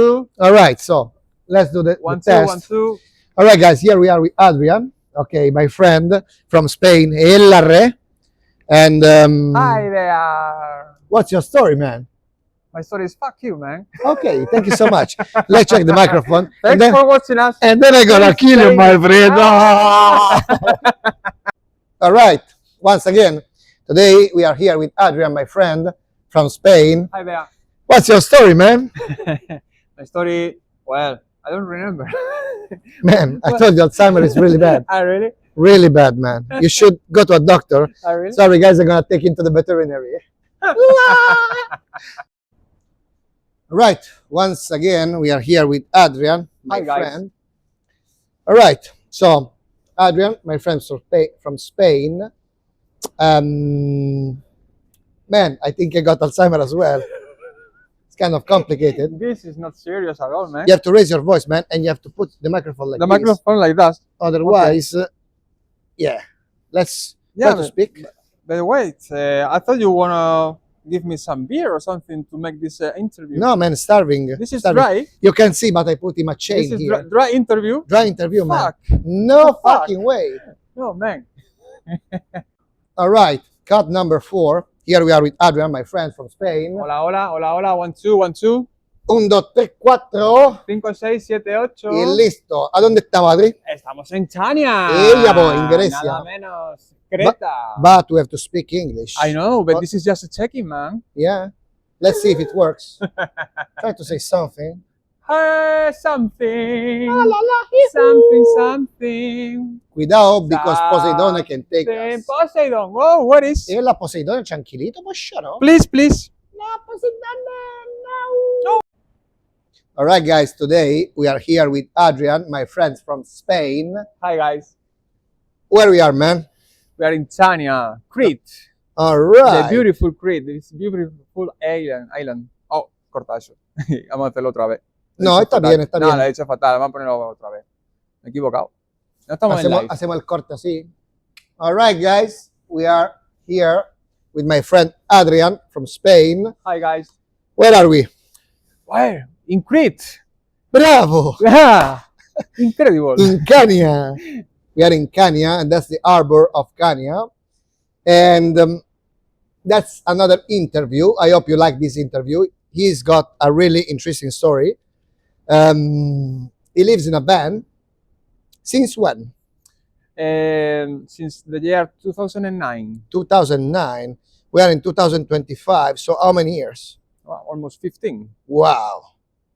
All right, so let's do the One, two, test. 1, 2. All right, guys, here we are with Adrian. Okay, my friend from Spain, El. And Hi there. what's your story, man? My story is fuck you, man. Okay, thank you so much. Let's check the microphone. Thanks for watching us. And then I'm gonna Please kill you, stay- my friend. Ah! All right, once again, today we are here with Adrian, my friend from Spain. Hi there. What's your story, man? My story, well, I don't remember. Man, I told you Alzheimer is really bad. Really? Really bad, man. You should go to a doctor. Really? Sorry, guys, I'm gonna take you to the veterinary. Right, once again, we are here with Adrian, my Hi, guys. friend. All right, so Adrian, my friend from Spain. Man, I think I got Alzheimer as well. It's kind of complicated. This is not serious at all, man. You have to raise your voice, man, and you have to put the microphone like The this. microphone like that. Otherwise, yeah. Let's try to speak. But wait, I thought you wanna give me some beer or something to make this interview. No, man, starving. This is starving. dry. You can see, but I put him a chain This is here. dry interview. Dry interview, man. Fuck. No Fuck. fucking way. No, man. All right, cut number 4. Here we are with Adrian, my friend from Spain. Hola, hola, hola, hola. 1, 2, 1, 2. 1, 2, 3, 4. 5, 6, 7, 8. Y listo. ¿A dónde está, Adri? Estamos en Chania. Ella, boy, en Grecia. Nada menos. Creta. But we have to speak English. I know, but What? this is just a checking, man. Yeah. Let's see if it works. Try to say something. Hey, something. Something. Cuidado, because Poseidon can take us. Poseidon. Oh, what is? E la Poseidon tranquilito, pues no? Please, please. No, Poseidon, no. All right, guys. Today we are here with Adrian, my friend from Spain. Hi, guys. Where we are, man? We are in Chania, Crete. All The right. beautiful Crete. This beautiful island. Oh, corta eso. Vamos a hacerlo otra vez. No, Lo he hecho está fatal. bien, está No, bien. lo he hecho fatal. Vamos a ponerlo otra vez. Me he equivocado. No estamos en live. Hacemos el corte así. All right, guys. We are here with my friend Adrian from Spain. Hi, guys. Where are we? Where? In Crete. Bravo! Yeah. Incredible. In Kenya. We are in Kenya, and that's the harbor of Kenya. And that's another interview. I hope you like this interview. He's got a really interesting story. He lives in a van. Since when? Since the year 2009. 2009. We are in 2025. So how many years? Well, almost 15. Wow.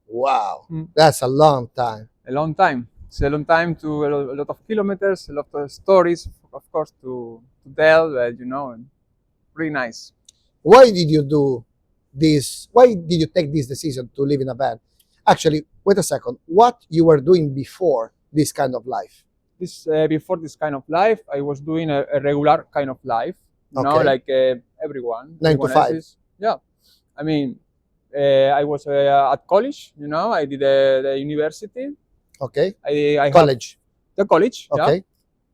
Wow. Mm. That's a long time. A long time. It's a long time to a lot of kilometers, a lot of stories, of course, to tell, you know, and really nice. Why did you do this? Why did you take this decision to live in a van? Actually, wait a second. What you were doing before this kind of life? Before this kind of life, I was doing a regular kind of life, you know, Okay. like everyone. 9 to everyone 5. else's. Yeah. I mean, I was at college, you know, I did the university. Okay. I have College. the college. Okay.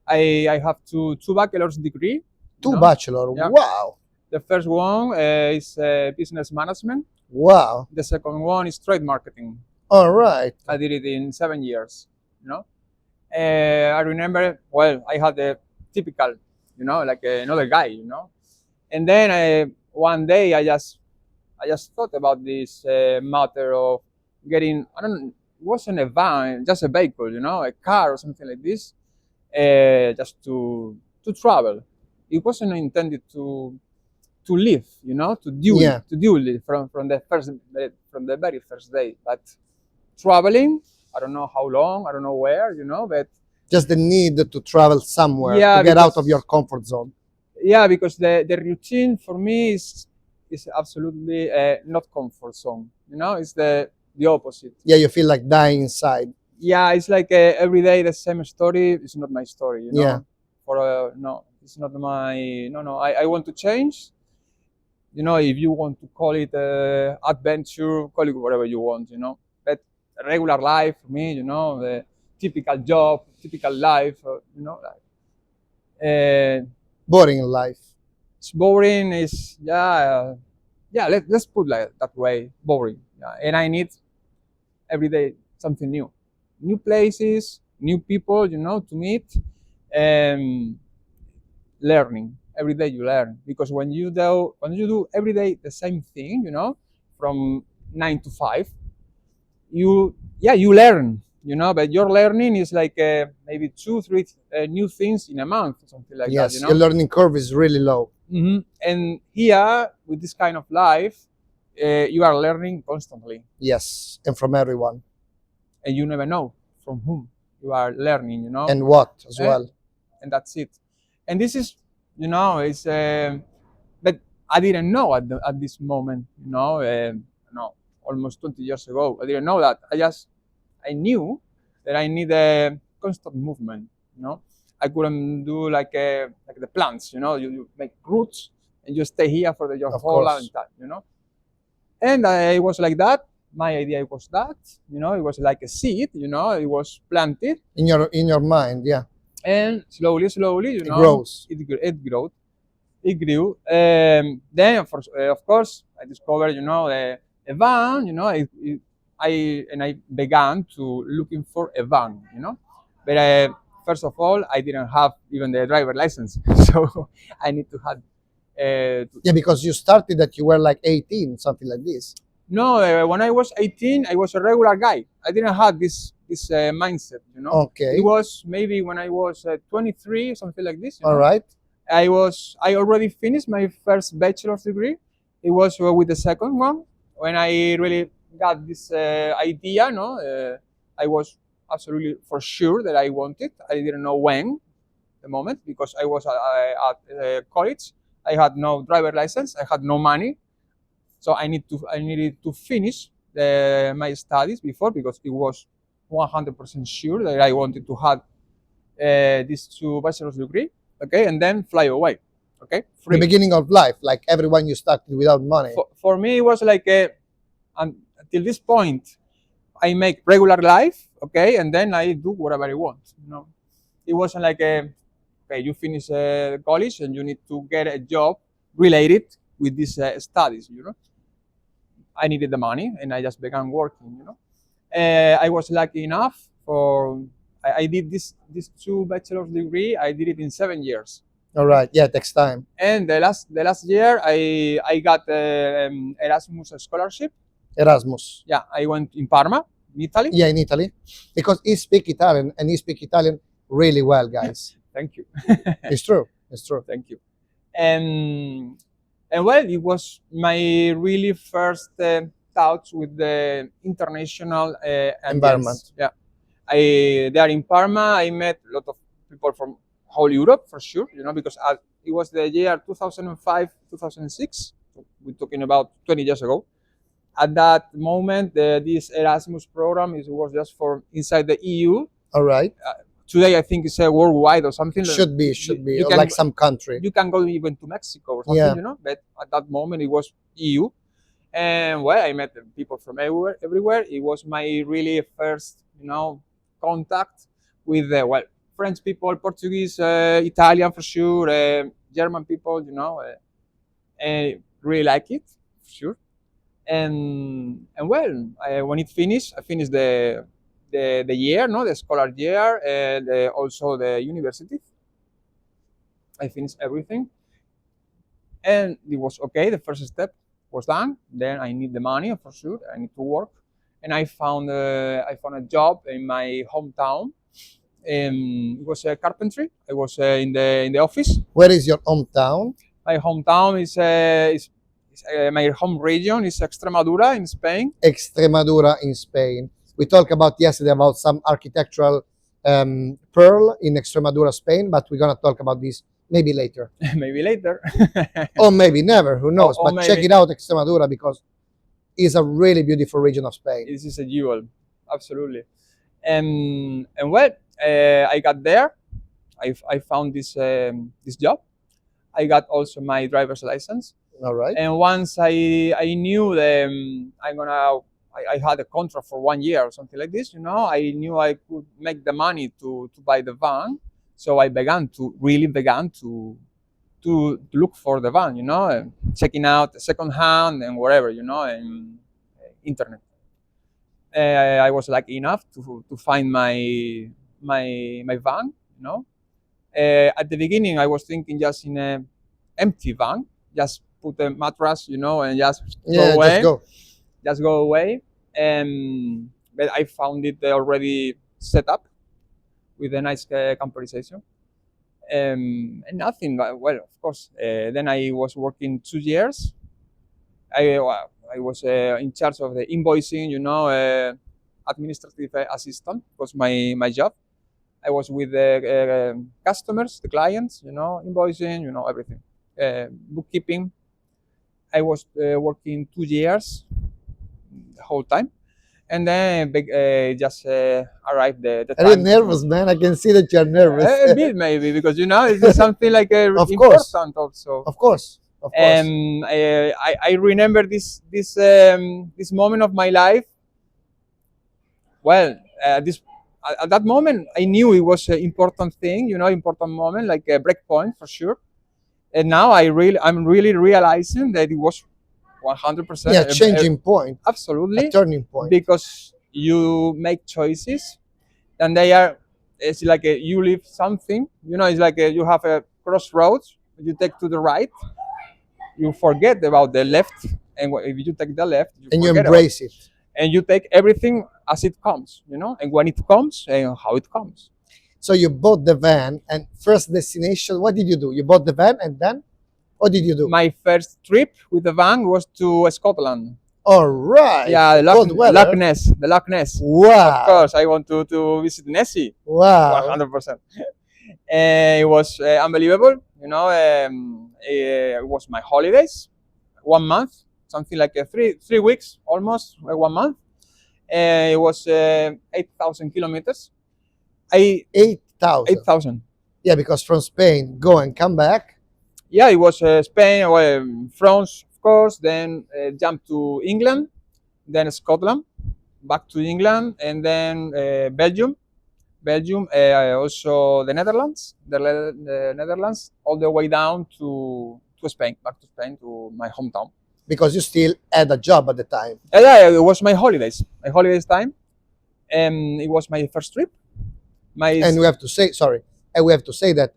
Yeah. I have two bachelor's degree. Two you know. bachelor. Yeah. Wow. The first one is business management. Wow. The second one is trade marketing. All right. I did it in 7 years. You know, I remember. Well, I had the typical, you know, like another guy. You know, and then one day I just thought about this matter of getting. I don't know. It wasn't a van, just a vehicle. You know, a car or something like this, just to travel. It wasn't intended to live, you know, to do Yeah. it from the very first day. But traveling, I don't know how long, I don't know where, you know, but Just the need to travel somewhere Yeah, to get out of because- your comfort zone. yeah, because the routine for me is absolutely not comfort zone. You know, it's the opposite. Yeah, you feel like dying inside. Yeah, it's like every day the same story. It's not my story, you know. Yeah. No, it's not my. No. I want to change. You know, if you want to call it adventure, call it whatever you want. You know, but regular life for me, you know, the typical job, typical life. You know, Boring life. it's boring. It's yeah. Let's put like that way. Boring. Yeah, and I need every day something new places, new people, to meet, and learning. Every day you learn, because when you do every day the same thing, from 9 to 5, you learn, but your learning is like maybe 2 3 new things in a month, something like that. Yes, your learning curve is really low. And here with this kind of life, you are learning constantly, Yes, and from everyone. and you never know from whom you are learning, And what as Eh, well. and that's it. And this is, it's but I didn't know at this moment, no, almost 20 years ago, I didn't know that. I knew that I need a constant movement. I couldn't do like the plants. You make roots and you stay here for your Of whole course. lifetime. And I was like that. My idea was that. It was like a seed. It was planted, In your mind, yeah. and slowly, It grows. it grew. Then, of course, I discovered, a van. I began to looking for a van. But first of all, I didn't have even the driver license, so I need to have. Yeah, because you started that you were like 18, something like this. No, when I was 18, I was a regular guy. I didn't have this mindset. Okay. It was maybe when I was 23, something like this. All right. I already finished my first bachelor's degree. It was with the second one when I really got this idea. No, I was absolutely for sure that I wanted. I didn't know when, the moment, because I was at college. I had no driver license. I had no money, so I needed to finish my studies before, because it was 100% sure that I wanted to have these two bachelor's degree, okay, and then fly away, okay, The free. beginning of life, like everyone you started without money. For me, it was like until this point, I make regular life, okay, and then I do whatever I want. It wasn't like okay, you finish college and you need to get a job related with these studies. I needed the money, and I just began working. I was lucky enough for I did these two bachelor's degree. I did it in 7 years. All right. Yeah, it takes time. And the last year, I got Erasmus scholarship. Erasmus. Yeah, I went in Parma, in Italy. Yeah, in Italy, because he speak Italian and he speak Italian really well, guys. Thank you. It's true. It's true. Thank you. And well, it was my really first touch with the international ambience. Environment. Yeah, there in Parma, I met a lot of people from whole Europe, for sure. Because it was the year 2005, 2006. So we're talking about 20 years ago. At that moment, this Erasmus program was just for inside the EU. All right. Today, I think it's worldwide or something. Should be. You Or can- like some country. You can go even to Mexico or something, Yeah. But at that moment, it was EU. And well, I met people from everywhere. It was my really first, contact with French people, Portuguese, Italian for sure, German people, and really like it for sure. And well, when it finished, I finished the year, no, the scholar year, and also the university. I finished everything, and it was okay. The first step was done. Then I need the money for sure. I need to work, and I found a job in my hometown. It was carpentry. I was in the office. Where is your hometown? My hometown is my home region is Extremadura in Spain. Extremadura in Spain. We talked about yesterday about some architectural pearl in Extremadura, Spain, but we're gonna talk about this maybe later, Maybe later. or maybe never. Who knows? Or But check maybe. it out, Extremadura, because it's a really beautiful region of Spain. This is a jewel, absolutely. And well, I got there. I found this job. I got also my driver's license. All right. And once I knew I had a contract for 1 year or something like this. I knew I could make the money to buy the van. So I began to look for the van. And checking out second hand and whatever. And internet. I was lucky enough to find my van. You know, at the beginning I was thinking just in a empty van, just put a mattress, you know, and just Yeah, just go away. But I found it already set up with a nice camperization. And nothing. Well, of course. Then I was working 2 years. I was in charge of the invoicing, you know, administrative assistant was my job. I was with the customers, the clients, you know, invoicing, you know, everything, bookkeeping. I was working 2 years the whole time, and then just arrived the Are you time. nervous, man? I can see that you're nervous. A bit maybe because you know this is something like Of course. important also. Of course. Of course. I remember this moment of my life. Well, this at that moment I knew it was an important thing, you know, important moment, like a break point for sure. And now I'm really realizing that it was 100% Yeah, changing point, a absolutely, turning point. because you make choices and they are, it's like you leave something, you know, it's like you have a crossroads, you take to the right, you forget about the left, and if you take the left, And you forget embrace it. and you take everything as it comes, you know, and when it comes and how it comes. So you bought the van, and first destination, what did you do? You bought the van, and then what did you do? My first trip with the van was to Scotland. All right. Yeah, Cold weather. The Loch Ness. Wow. Of course, I want to visit Nessie. Wow. 100%. It was unbelievable. You know, it was my holidays, 1 month, something like 3 weeks, almost 1 month. It was 8,000 kilometers. 8,000. 8,000. Yeah, because from Spain, go and come back. Yeah, it was Spain, France, of course, then jump to England, then Scotland, back to England, and then Belgium, also the Netherlands, the Netherlands, all the way down to Spain, back to Spain, to my hometown. Because you still had a job at the time. Yeah, it was my holidays time, and it was my first trip. And we have to say, that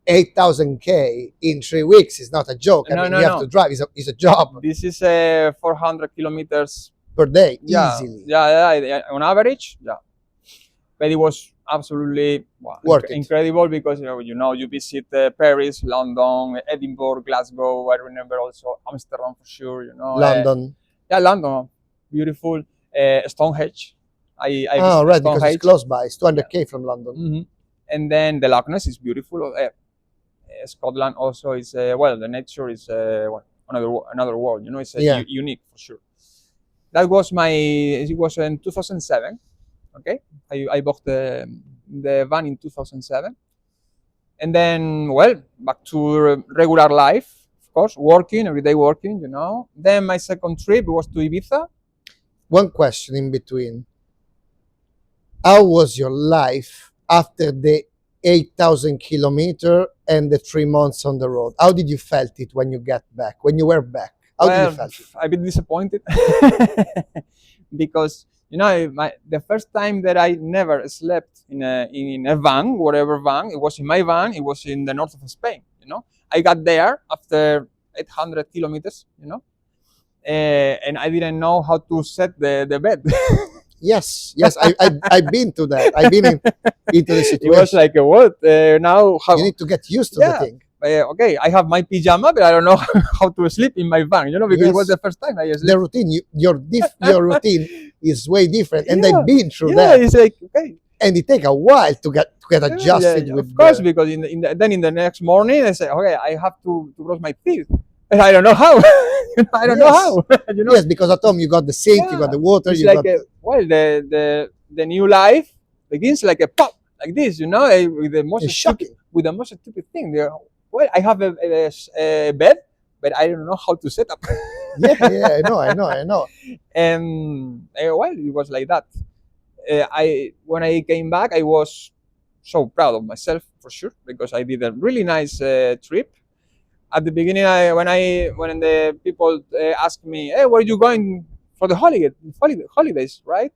8,000K in 3 weeks is not a joke. I mean, you have to drive. It's a job This is 400 kilometers per day, yeah, easily. yeah, on average, yeah. But it was absolutely Worth it. incredible because you visit Paris, London, Edinburgh, Glasgow. I remember also Amsterdam for sure. You know, London. yeah, London, beautiful. Stonehenge. I Oh, visited right, because Stonehenge. it's close by. It's 200K from London. Mhm. And then the Loch Ness is beautiful. Scotland also is the nature is another world. You know, it's Yeah. unique for sure. That was it was in 2007. Okay, I bought the van in 2007, and then back to regular life, of course, working every day, working. You know. Then my second trip was to Ibiza. One question in between. How was your life after the 8,000 kilometer and the 3 months on the road? How did you felt it when you got back? When you were back? How did you felt it? A bit disappointed because the first time that I never slept in a van, whatever van, it was in my van. It was in the north of Spain. You know, I got there after 800 kilometers. You know, and I didn't know how to set the bed. Yes, I've been to that. I've been into the situation. It was like what now? How you need to get used to the thing. Okay, I have my pajama, but I don't know how to sleep in my van. You know, because it was the first time I slept. The routine, your routine is way different, and I've been through that. Yeah, it's like okay. And it take a while to get adjusted with. Of course, because then in the next morning I say, okay, I have to brush my teeth, and I don't know how. I don't know how. Yes, because at home you got the sink, you got the water. It's you like got the new life begins like a pop like this, you know, with the most stupid thing. I have a bed, but I don't know how to set up. I know. And it was like that. When I came back, I was so proud of myself for sure because I did a really nice trip. At the beginning, when the people asked me, "Hey, where are you going for the holidays?" Right?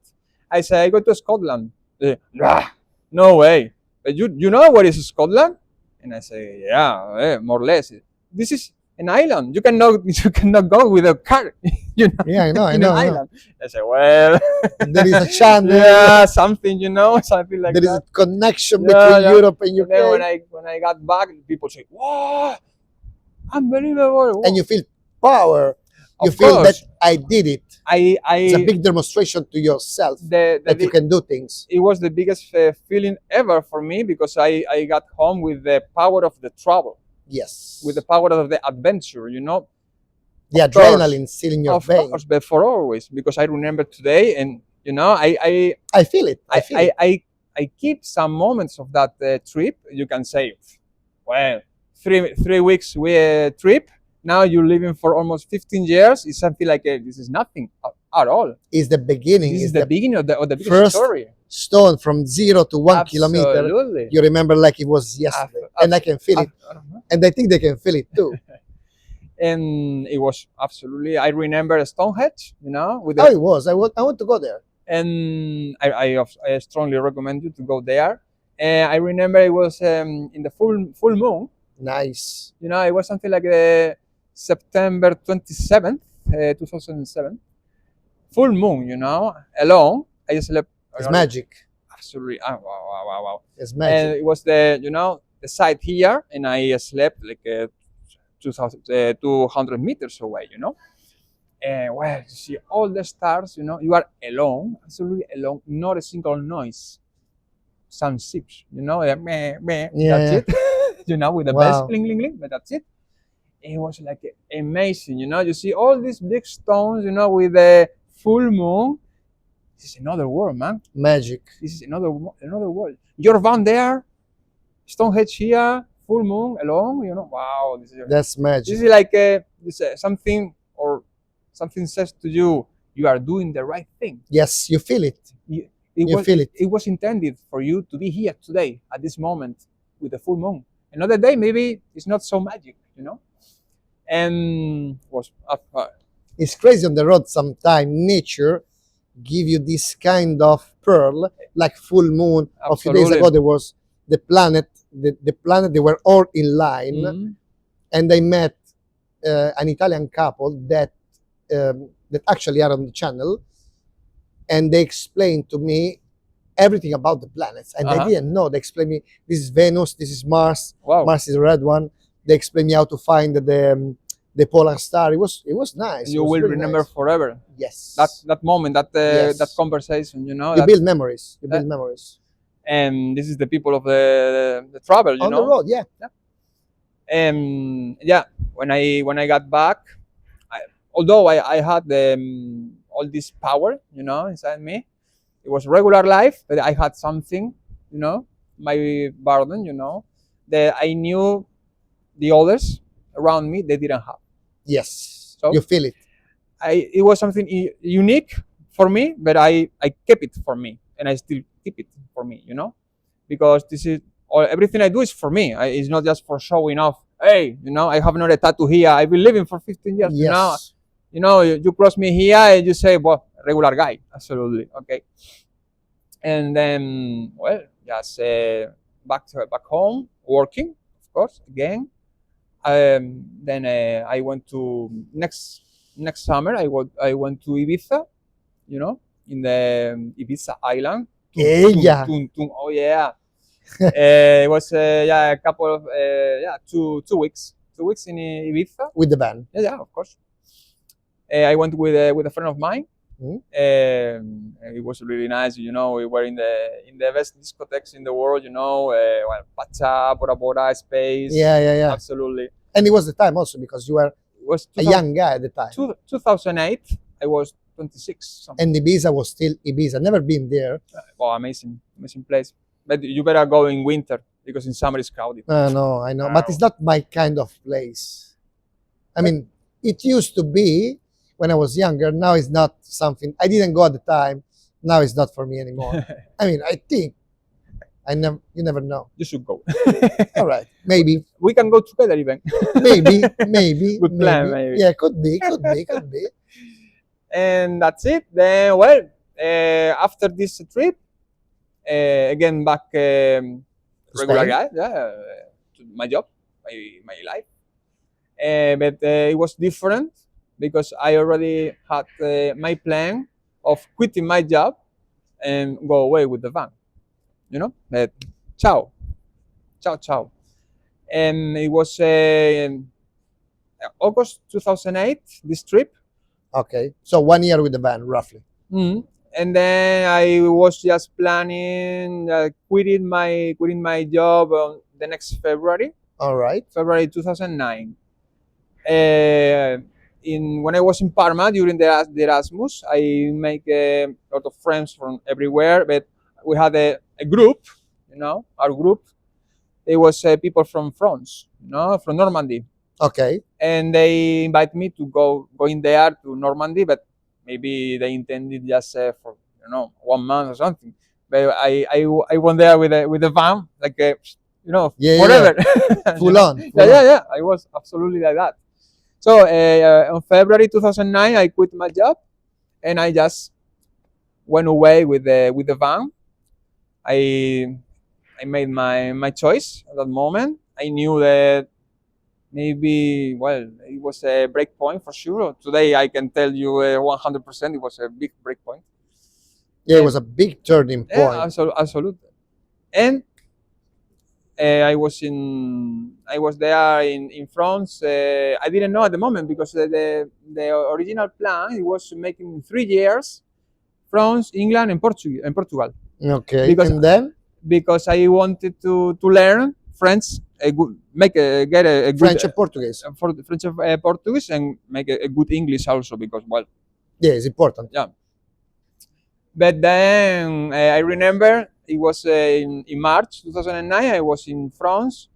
I say, I go to Scotland. They say, "Nah, no way. But you know what is Scotland? And I say, yeah, more or less. This is an island. You cannot you cannot go with a car, you know, Yeah, I know, I in know, an I know. island. I say, well, There is a channel. yeah, something, you know, something like There is that. a connection Yeah, between yeah. Europe and And then UK, when I got back, people say, "Wow, unbelievable!" and you feel power. You Of feel that course, I did it. I It's a I big demonstration to yourself the that you can do things. it was the biggest feeling ever for me because I got home with the power of the travel, Yes. with the power of the adventure, you know. The Of course, adrenaline still in your of veins. course, but for always because I remember today, and you know, I feel it. I feel it. I keep some moments of that trip. You can say, well, 3 weeks trip. Now you're living for almost 15 years. It's something like this is nothing at all. Is the beginning. This Is is the the beginning of the biggest first story. stone from 0 to 1 kilometer. Absolutely. You remember like it was yesterday, and I can feel it, and I think they can feel it too. And it was absolutely. I remember Stonehenge, you know, with How it was. I want to go there. and I strongly recommend you to go there. And I remember it was in the full moon. Nice. You know, it was something like September 27th, 2007. Full moon, you know, alone. I slept. It's magic. Absolutely. Wow, wow, wow, wow. It's And magic. it was the, you know, the site here, and I slept like 200 meters away, you know. And well, you see all the stars, you know, you are alone, absolutely alone, not a single noise. Some ships, you know, meh, meh, Yeah, that's yeah. it. You know, with the bells, Wow. cling, cling, cling, but that's it. It was like amazing, you know. You see all these big stones, you know, with the full moon. This is another world, man. Magic. This is another world. Your van there, Stonehenge here, full moon, alone, you know. Wow, That's this magic. is like something, or something says to you, you are doing the right thing. Yes, you feel it. You feel it. It was intended for you to be here today at this moment with the full moon. Another day, maybe it's not so magic, you know. And was It's crazy on the road sometimes. Nature give you this kind of pearl, like full moon. A few days Absolutely. ago, there was the planet. The planet, they were all in line, Mhm. and I met an Italian couple that actually are on the channel, and they explained to me everything about the planets, and I didn't know. They explained me this is Venus, this is Mars. Wow. Mars is the red one. They explained me how to find the polar star. It was nice. You It was will really remember nice. forever Yes. that moment, Yes. that conversation, you know. You that- build memories. You that- build memories and this is the people of the travel, you on know. the road. Yeah. And yeah, when I got back, although I had all this power, you know, inside me, it was regular life, but I had something, you know, my burden, you know, that I knew the others around me they didn't have. Yes. So? You feel it. It was something unique for me, but I kept it for me, and I still keep it for me, you know, because this is everything I do is for me. It's not just for showing off. Hey, you know, I have another tattoo here. I've been living for 15 years. Yes. You know, you cross me here and you say, well, regular guy, absolutely, okay. And then, well, just back home, working, of course, again. Then I went to next summer. I went to Ibiza, you know, in the Ibiza island. Yeah. Oh yeah. It was yeah, a couple of 2 weeks. 2 weeks in Ibiza. With the band. Yeah, of course. I went with a friend of mine. Mhm. It was really nice, you know. We were in the best discotheques in the world, you know. Well, Pacha, Bora Bora, Space. Yeah. Absolutely. And it was the time also because you were It was a young guy at the time. 2008. I was 26. Something. And Ibiza was still Ibiza. Never been there. Oh, amazing place. But you better go in winter because in summer it's crowded. I know. But it's not my kind of place. I mean, it used to be when I was younger. Now it's not something. I didn't go at the time. Now it's not for me anymore. I mean, I think. You never know. You should go. All right. Maybe. We can go together even. Maybe. Good plan, maybe. Yeah, could be. And that's it. Then, well, After this trip, again back To regular Spain? guy, yeah, to my job, my life. But it was different because I already had my plan of quitting my job and go away with the van. You know, ciao, ciao, ciao. And it was August 2008. This trip. Okay. So 1 year with the van, roughly. Mhm. And then I was just planning quitting my job on the next February, All right. February 2009. In when I was in Parma during the Erasmus, I make a lot of friends from everywhere. But we had a group, you know, our group. It was people from France, you know, from Normandy, Okay. and they invited me to go in there to Normandy, but maybe they intended just for 1 month or something. But I went there with a van, like Yeah, yeah, forever. yeah. Full You know? on. Yeah, Full yeah, on. yeah. I was absolutely like that. So on February 2009, I quit my job and I just went away with the van. I I made my choice at that moment. I knew that maybe, well, it was a break point for sure. Today I can tell you 100% it was a big break point. Yeah, it was a big turning Yeah, point. absolutely. And I was there in France. I didn't know at the moment because the original plan it was making 3 years France, England, and Portugal Okay. because And then I wanted to learn French, get a good French and Portuguese. for the French and Portuguese, and make a good English also because, well, Yeah, it's important. yeah. But then I remember it was in March 2009. I was in France.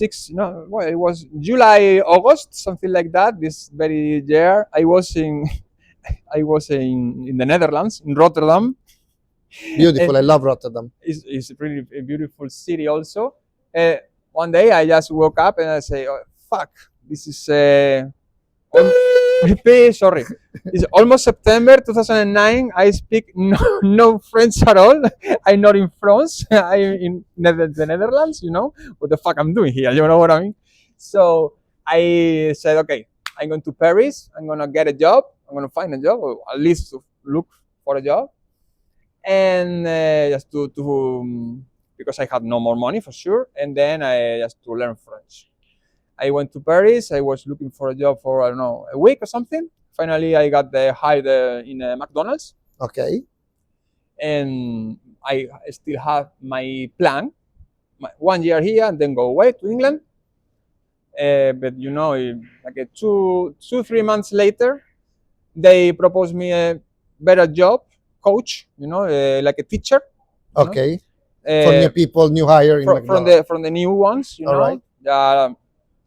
It was July, August, something like that. This very year, I was in in the Netherlands, in Rotterdam. Beautiful. I And love Rotterdam. it's really a beautiful city also. Uh, One day I just woke up and I say, oh, "Fuck, this is sorry, it's almost September 2009. I speak no French at all. I'm not in France. I'm in the Netherlands. You know what the fuck I'm doing here? You know what I mean?" So I said, "Okay, I'm going to Paris. I'm gonna get a job. I'm gonna find a job, or at least to look for a job." And just because I had no more money for sure, and then I just to learn French. I went to Paris. I was looking for a job for I don't know a week or something. Finally, I got the hired in McDonald's, Okay. and I still have my plan, 1 year here and then go away to England. But like 3 months later, they proposed me a better job, coach. Like a teacher. You know? Okay. For new people, new hire in McDonald's. From the new ones, All right.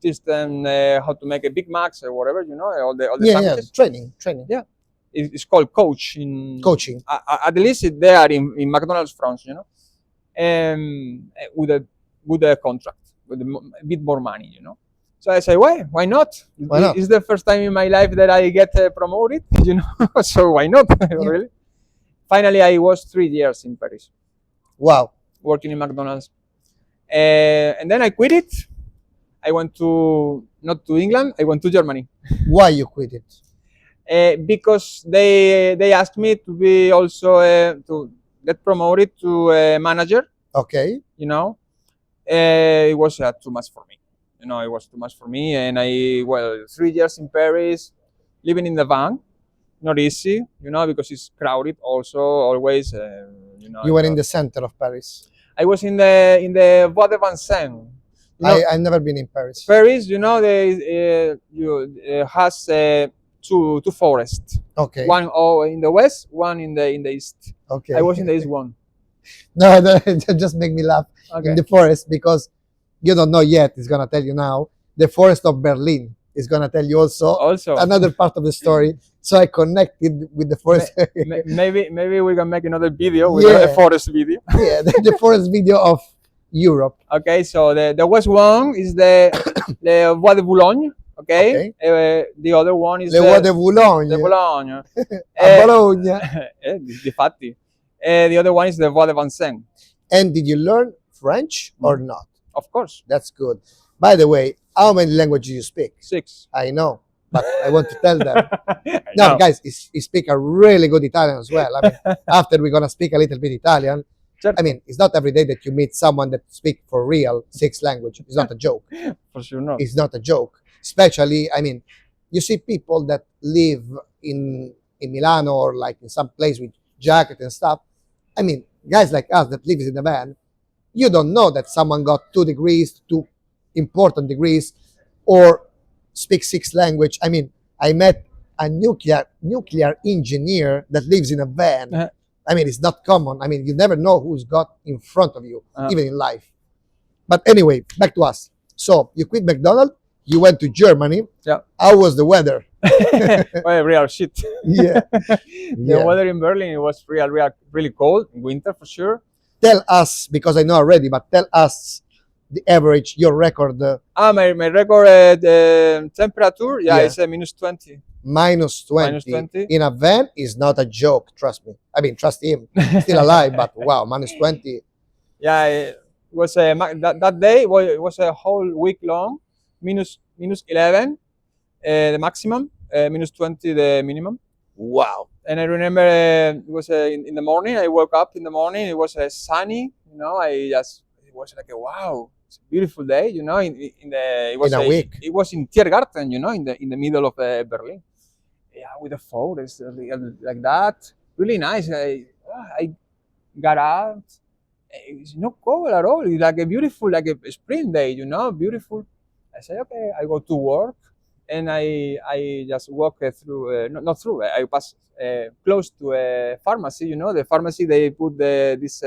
teach them how to make a Big Macs or whatever, all the Yeah, yeah. sandwiches. Training. Yeah, it's called coach in Coaching. at least they are in McDonald's France, with a good contract, with a bit more money. So I say, why not? Why not? It's the first time in my life that I get promoted, so why not? Really? Finally, I was 3 years in Paris Wow. working in McDonald's. And then I quit it. I went not to England, I went to Germany. Why you quit it? Because they asked me to be also to get promoted to a manager. Okay. It was too much for me. It was too much for me, and 3 years in Paris, living in the van, not easy, because it's crowded. Also, always, You were in the center of Paris. I was in the Bois de Vincennes. I've never been in Paris. Paris, has two forests. Okay. One in the west, one in the east. Okay. I was in the east one. No, just make me laugh. Okay. In the forest, because you don't know yet. It's gonna tell you now. The forest of Berlin is gonna tell you also another part of the story. So I connected with the forest. Maybe we can make another video with Yeah. a forest video. Yeah, the forest video of Europe. Okay, so the west one is the Bois de Boulogne. Okay, Okay. The other one is Le uova di Boulogne. the Bologna. A Bologna. Difatti. The other one is the Voix de Vincennes. And did you learn French or not? Of course. That's good. By the way, how many languages you speak? 6. I know, but I want to tell them. No. No, guys, he speak a really good Italian as well. I mean, after we're gonna speak a little bit Italian. Certo. I mean, it's not every day that you meet someone that speak for real 6 languages. It's not a joke. For sure not. It's not a joke. Especially, I mean, you see people that live in Milano or like in some place with jacket and stuff. I mean, guys like us that lives in a van, you don't know that someone got 2 degrees, 2 important degrees, or speak 6 language. I mean, I met a nuclear engineer that lives in a van. Uh-huh. I mean, it's not common. I mean, you never know who's got in front of you, Uh-huh. even in life. But anyway, back to us. So you quit McDonald's, you went to Germany. Yeah. How was the weather? Well, real shit. Yeah. The Yeah. weather in Berlin, it was really cold in winter for sure. Tell us, because I know already, but tell us the average, your record, My record temperature, Yeah. it's minus 20. minus 20, Minus 20. in a van is not a joke, trust me. I mean, trust him. Still alive, but wow, minus 20. Yeah, it was that day. Well, it was a whole week long. Minus 11, the maximum. Minus 20, the minimum. Wow. And I remember it was in the morning. I woke up in the morning. It was sunny. You know, it was like a wow, it's a beautiful day. You know, in the it was In a week. It was in Tiergarten. You know, in the middle of Berlin. Yeah, with the forest like that. Really nice. I got out. It's not cold at all. It's like a beautiful, like a spring day, you know, beautiful. I said, okay, I go to work, and I just walk through, not through, I pass close to a pharmacy, you know, the pharmacy, they put this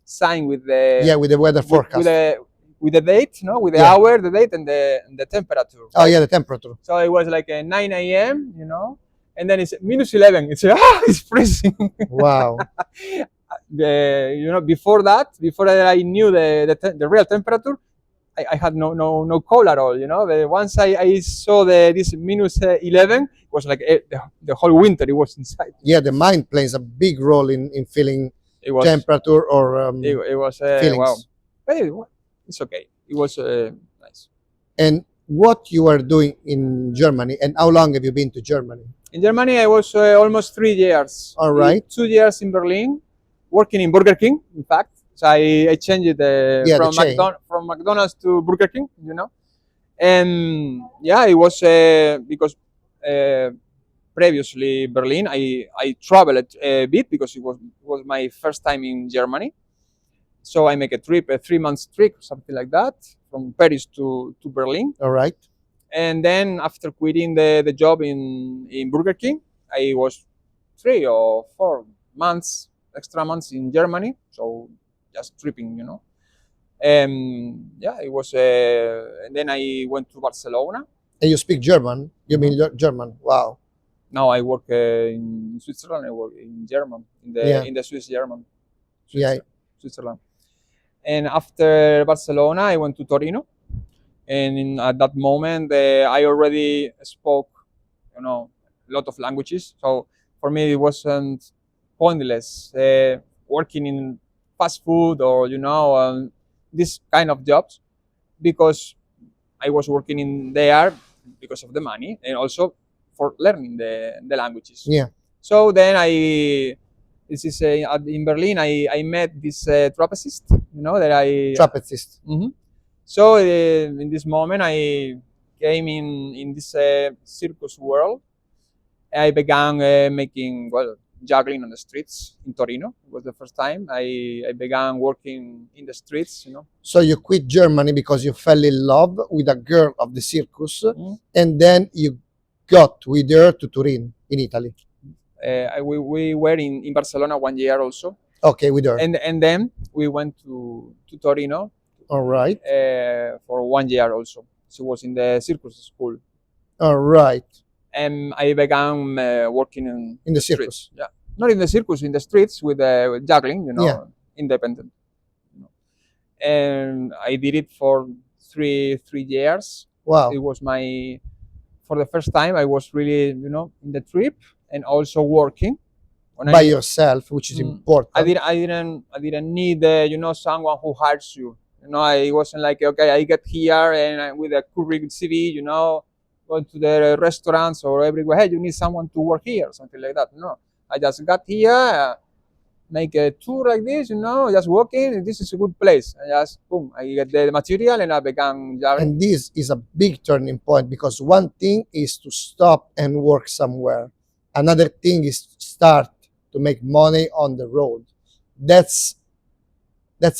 sign with the, Yeah, with the weather forecast. with the date, no, with the Yeah. hour, the date, and the temperature. Oh, yeah, the temperature. So it was like 9 a.m., you know, and then it's minus 11. It's it's freezing. Wow. You know, before that I knew the real temperature, I had no cold at all. You know, but once I saw this minus 11, it was like the whole winter it was inside. Yeah, the mind plays a big role in feeling It was temperature or it was feelings. wow. But it's okay. It was nice. And what you are doing in Germany, and how long have you been to Germany? In Germany, I was almost 3 years. All right. 2 years in Berlin, working in Burger King. In fact, so I changed Yeah, from the chain. from McDonald's to Burger King. You know, and yeah, it was because previously Berlin, I traveled a bit because it was my first time in Germany. So I make a trip, a 3 month trip, something like that, from Paris to Berlin. All right. And then after quitting the job in Burger King, I was 3 or 4 months, extra months in Germany. So just tripping, you know. Yeah, it was. And then I went to Barcelona. And you speak German? You mean German? Wow. Now I work in Switzerland. I work in German, Yeah. in the Swiss German. Yeah. Switzerland. And after Barcelona, I went to Torino. And at that moment, I already spoke, you know, a lot of languages. So for me, it wasn't pointless working in fast food or this kind of jobs, because I was working in there because of the money and also for learning the languages. Yeah. So then in Berlin, I met this trapezist, you know, that I Trapezist. So in this moment, I came in this circus world. I began making juggling on the streets in Torino. It was the first time I began working in the streets. You know. So you quit Germany because you fell in love with a girl of the circus, Mhm. and then you got with her to Turin in Italy. We were in Barcelona 1 year also, Okay, with her. and then we went to Torino All right. for 1 year also. She was in the circus school. All right. And I began working In the streets. circus. Yeah, not in the circus, in the streets with juggling, you know, Yeah. independent. You know. And I did it for three years. Wow. It was my for the first time, I was really, in the trip and also working. When by yourself, which is important. I didn't need, someone who hires you. I wasn't like, okay, I get here and with a curriculum CV, go to the restaurants or everywhere. Hey, you need someone to work here, something like that. No, I just got here, make a tour like this, just walking. This is a good place. I just boom, I get the material and I began. And this is a big turning point, because one thing is to stop and work somewhere. Another thing is to start to make money on the road. That's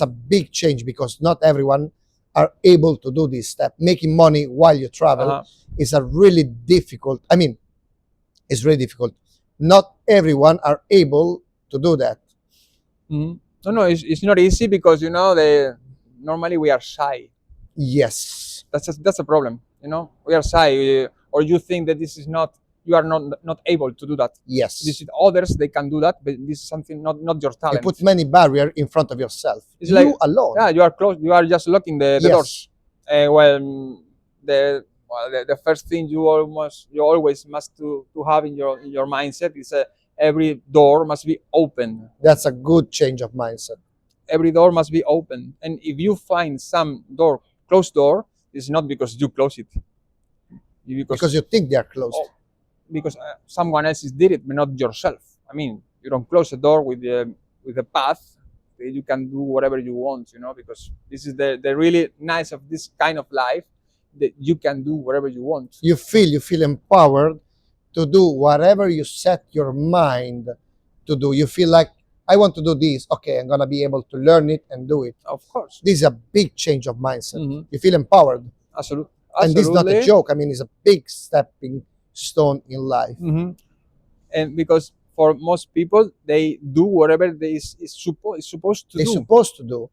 a big change, because not everyone are able to do this step. Making money while you travel is a really difficult. I mean, it's really difficult. Not everyone are able to do that. No, it's not easy, because normally we are shy. Yes, That's a problem. We are shy, or you think that this is not. You are not able to do that. yes. This is others, they can do that, but this is something not your You talent. put many barriers in front of yourself. It's You like, alone. yeah, you are close. You are just locking the Yes. doors. The first thing you always must to have in your mindset is every door must be open. That's a good change of mindset. Every door must be open, and if you find some closed door, it's not because you close it. Because you think they are closed. Because someone else did it, but not yourself. I mean, you don't close the door with the path. You can do whatever you want, because this is the really nice of this kind of life, that you can do whatever you want. You feel empowered to do whatever you set your mind to do. You feel like, I want to do this. Okay, I'm gonna be able to learn it and do it. Of course. This is a big change of mindset. You feel empowered. Absolutely. And this is not a joke. I mean, it's a big stepping stone in life. And because for most people, they do whatever they is supposed to They're do. supposed to do.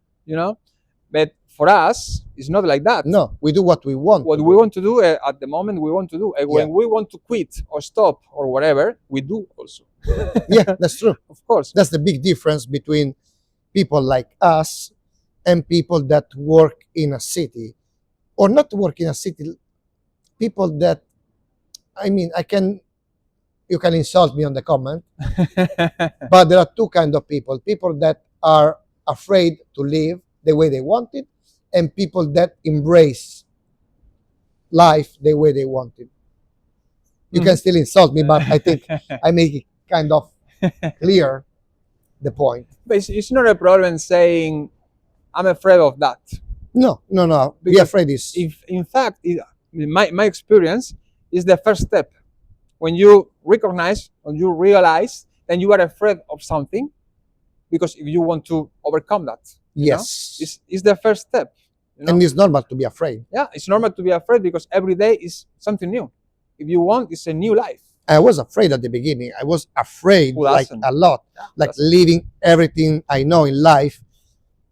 But for us, it's not like that. No, we do what we want. What we want to do at the moment, we want to do. And when we want to quit or stop or whatever, we do also. Yeah, that's true. Of course. That's the big difference between people like us and people that work in a city, or not work in a city. People that, I mean, you can insult me on the comment, but there are two kinds of people. People that are afraid to live the way they want it, and people that embrace life the way they want it. You can still insult me, but I think I make it kind of clear the point. But it's not a problem saying, I'm afraid of that. No. Be afraid is. If in fact, my experience is the first step. When you recognize, when you realize, then you are afraid of something, because if you want to overcome that, Yes, it's the first step. And it's normal to be afraid. Yeah, it's normal to be afraid, because every day is something new. If you want, it's a new life. I was afraid at the beginning. I was afraid like a lot, like leaving everything I know in life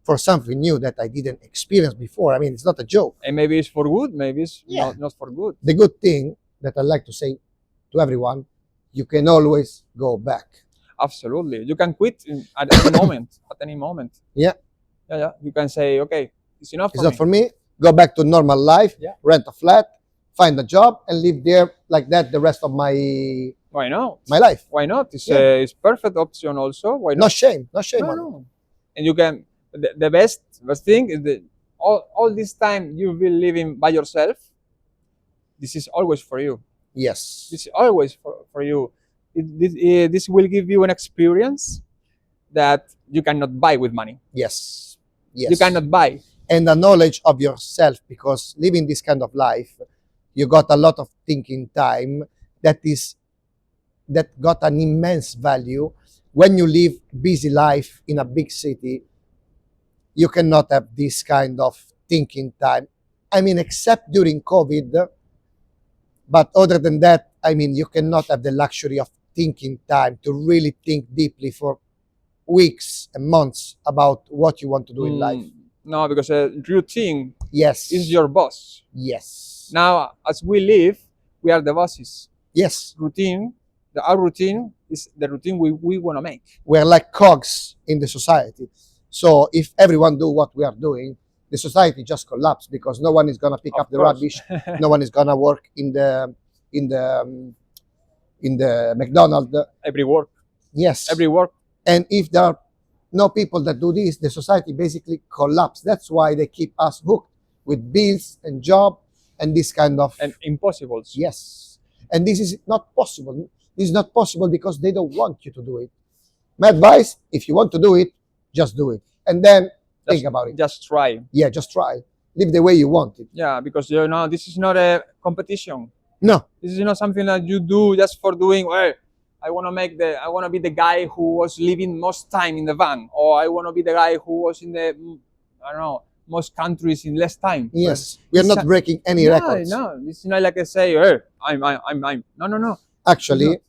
for something new that I didn't experience before. I mean, it's not a joke. And maybe it's for good, maybe it's not for good. The good thing that I like to say to everyone, you can always go back. Absolutely. You can quit at any moment. At any moment. Yeah. You can say, okay, it's enough for It's me. not for me. Go back to normal life, rent a flat, find a job, and live there like that the rest of my Why not? My life. Why not? It's perfect option also. Why not? No shame. No shame on it. No. And you can, the best thing is that all this time you've been living by yourself, this is always for you. Yes. This is always for you. This will give you an experience that you cannot buy with money. Yes. You cannot buy. And the knowledge of yourself, because living this kind of life, you got a lot of thinking time that got an immense value. When you live busy life in a big city, you cannot have this kind of thinking time. I mean, except during COVID, but other than that, I mean, you cannot have the luxury of thinking time to really think deeply for weeks and months about what you want to do in life. No, because routine Yes. is your boss. Yes. Now, as we live, we are the bosses. Yes. Our routine is the routine we want to make. We're like cogs in the society. So if everyone do what we are doing, the society just collapse, because no one is gonna pick up the rubbish. No one is gonna work in the in the McDonald's. Every work, Yes. every work, And if there are no people that do this, the society basically collapses. That's why they keep us hooked with bills and job and this kind of and impossibles. yes. And this is not possible. This is not possible because they don't want you to do it. My advice: if you want to do it, just do it, and then think about it. Just try. Yeah, just try. Live the way you want it. Yeah, because you know this is not a competition. No. This is not something that you do just for doing. Well, I want to be the guy who was living most time in the van, or I want to be the guy who was in the, I don't know, most countries in less time. Yes, we are not breaking any records. No, it's not like I say, hey, I'm. No. Actually,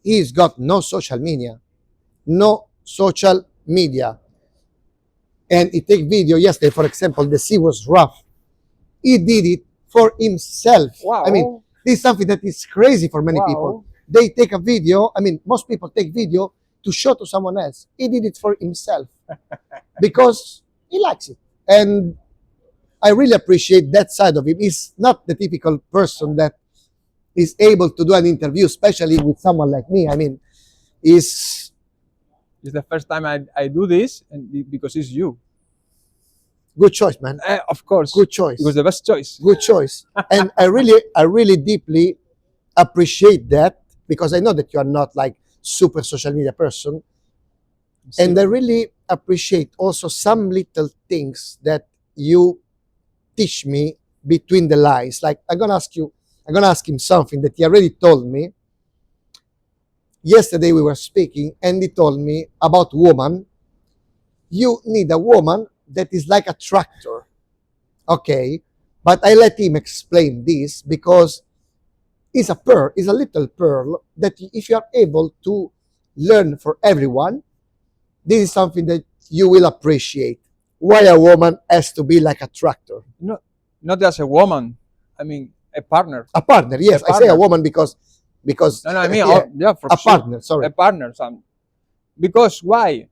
he's got no social media, and he take video yesterday. For example, the sea was rough. He did it for himself. Wow. I mean, this is something that is crazy for many people. They take a video. I mean, most people take video to show to someone else. He did it for himself because he likes it. And I really appreciate that side of him. He's not the typical person that is able to do an interview, especially with someone like me. I mean, it's the first time I do this, and because it's you. good choice, man. Of course. Good choice. It was the best choice. Good choice. And I really deeply appreciate that because I know that you are not like super social media person. And I really appreciate also some little things that you teach me between the lines. Like I'm gonna ask him something that he already told me. Yesterday we were speaking and he told me about woman. You need a woman that is like a tractor. Okay. But I let him explain this because it's a little pearl that if you are able to learn for everyone, this is something that you will appreciate. Why a woman has to be like a tractor. Not just a woman. I mean, a partner. A partner, yes. I say a woman because No, I mean, for a sure. partner, sorry. A partner. Because why?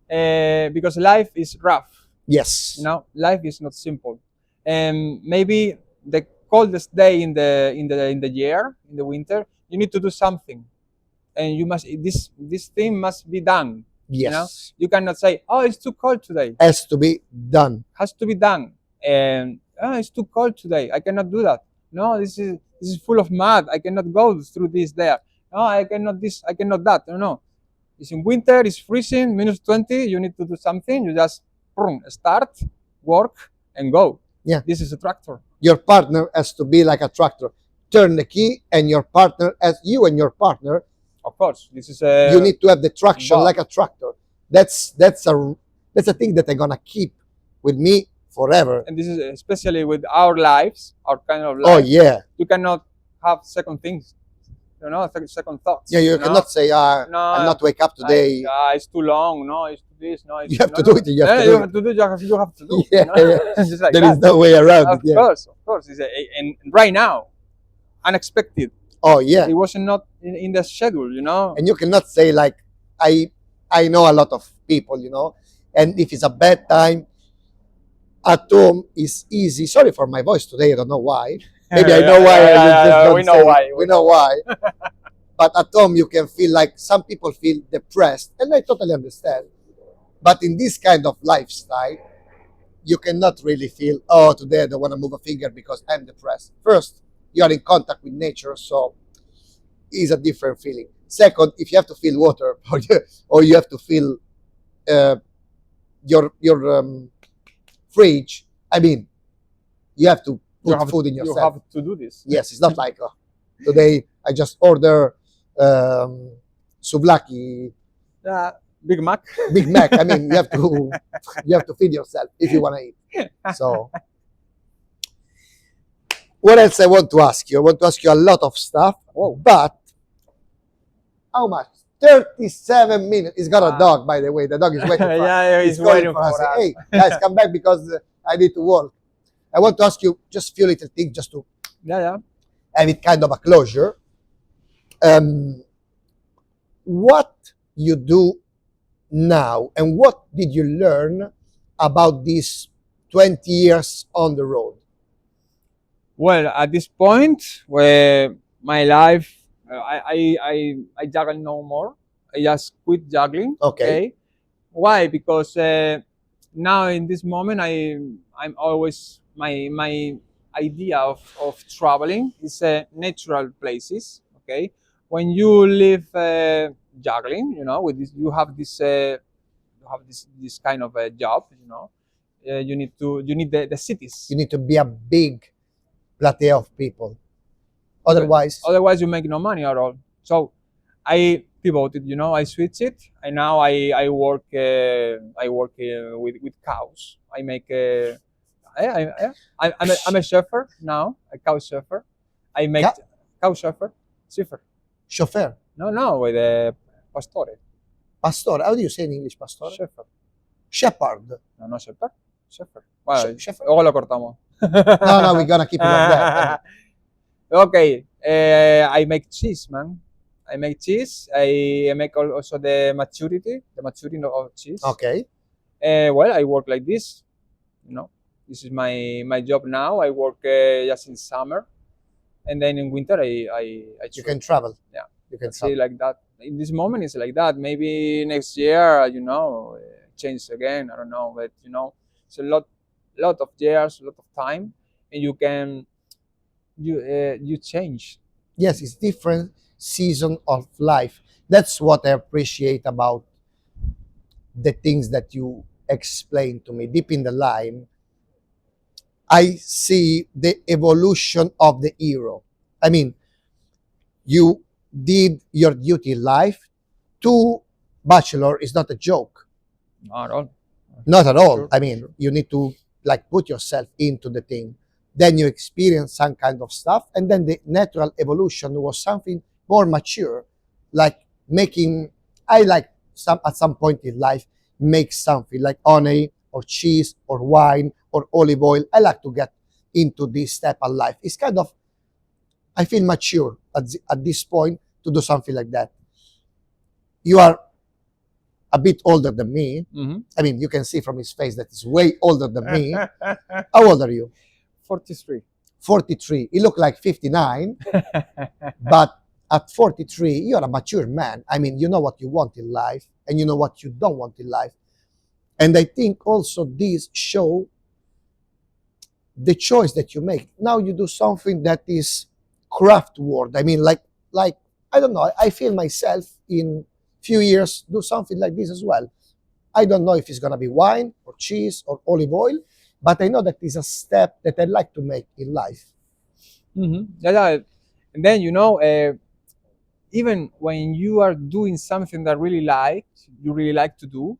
Because life is rough. Yes. You know, life is not simple. And maybe the coldest day in the year, in the winter, you need to do something. And you must this thing must be done. Yes. You know? You cannot say, oh, it's too cold today. Has to be done. Has to be done. And it's too cold today. I cannot do that. No, this is full of mud. I cannot go through this there. No, I cannot this, I cannot that. No. It's in winter, it's freezing, -20, you need to do something. You just start, work, and go. Yeah. This is a tractor. Your partner has to be like a tractor. Turn the key and your partner, as you and your partner, of course, this is a. You need to have the traction like a tractor. That's a thing that I'm gonna keep with me forever. And this is especially with our lives, our kind of life. Oh yeah. You cannot have second things. You know, second thoughts. Yeah, you cannot say, no, I'll not wake up today. It's too long. No, it's this. No, it's you have to do it. You have to do it. You have to do. Yeah, You know? Just like there is no way around of it. Yeah. Of course. And right now, unexpected. Oh yeah. It wasn't not in the schedule, you know. And you cannot say like I know a lot of people, you know, and if it's a bad time at home is easy. Sorry for my voice today. I don't know why. Maybe I know why. We know why. We know why. But at home you can feel like some people feel depressed, and I totally understand. But in this kind of lifestyle, you cannot really feel, oh, today I don't want to move a finger because I'm depressed. First, you are in contact with nature, so it's a different feeling. Second, if you have to feel water or you have to feel your fridge, I mean, you have to put food in yourself. You have to do this. Yes, it's not like today I just order souvlaki. Big Mac. Big Mac. I mean, you have to feed yourself if you want to eat. So, what else I want to ask you? I want to ask you a lot of stuff. Whoa. But how much? 37 minutes. He's got a dog, by the way. The dog is waiting for us. Yeah, he's waiting for us. Hey, guys, come back because I need to work. I want to ask you just a few little things just to have it kind of a closure. What you do now and what did you learn about these 20 years on the road? Well, at this point, where my life, I juggle no more. I just quit juggling. Okay. Why? Because now in this moment, I'm always my idea of traveling is natural places. Okay. When you live juggling, with this, you have this kind of a job. You need the cities. You need to be a big plateau of people. Because Otherwise, otherwise you make no money at all. So I pivoted, I switched it, and now I work with cows. I make I'm a chauffeur now, a cow chauffeur. I make cow chauffeur. chauffeur, No, with a pastore, pastor. How do you say in English, pastor? chauffeur. Shepherd. No, shepherd, chauffeur. Well, Shepherd. luego lo cortamos. No, we're gonna keep it like that. Okay, I make cheese, man. I make cheese. I make also the maturity of cheese. Okay. Well, I work like this. This is my job now. I work just in summer, and then in winter I You can travel. Yeah, You can say travel. like that. In this moment, it's like that. Maybe next year, change again. I don't know, but it's a lot of years, a lot of time, and you change. Yes, it's different season of life. That's what I appreciate about the things that you explain to me. Deep in the line, I see the evolution of the hero. I mean, you did your duty in life. To bachelor is not a joke. Not at all. Not at all. Sure, I mean, sure. you need to like put yourself into the thing. Then you experience some kind of stuff, and then the natural evolution was something more mature, like making. I like some at some point in life make something like honey or cheese or wine or olive oil. I like to get into this step of life. It's kind of I feel mature at this point to do something like that. You are a bit older than me. Mm-hmm. I mean, you can see from his face that he's way older than me. How old are you? 43. 43. He looked like 59, but at 43, you're a mature man. I mean, you know what you want in life and you know what you don't want in life. And I think also these show the choice that you make. Now you do something that is craft word. I mean, like I don't know. I feel myself in few years do something like this as well. I don't know if it's gonna be wine or cheese or olive oil, but I know that is a step that I like to make in life. Mm-hmm. Yeah. And then even when you are doing something that you really like to do,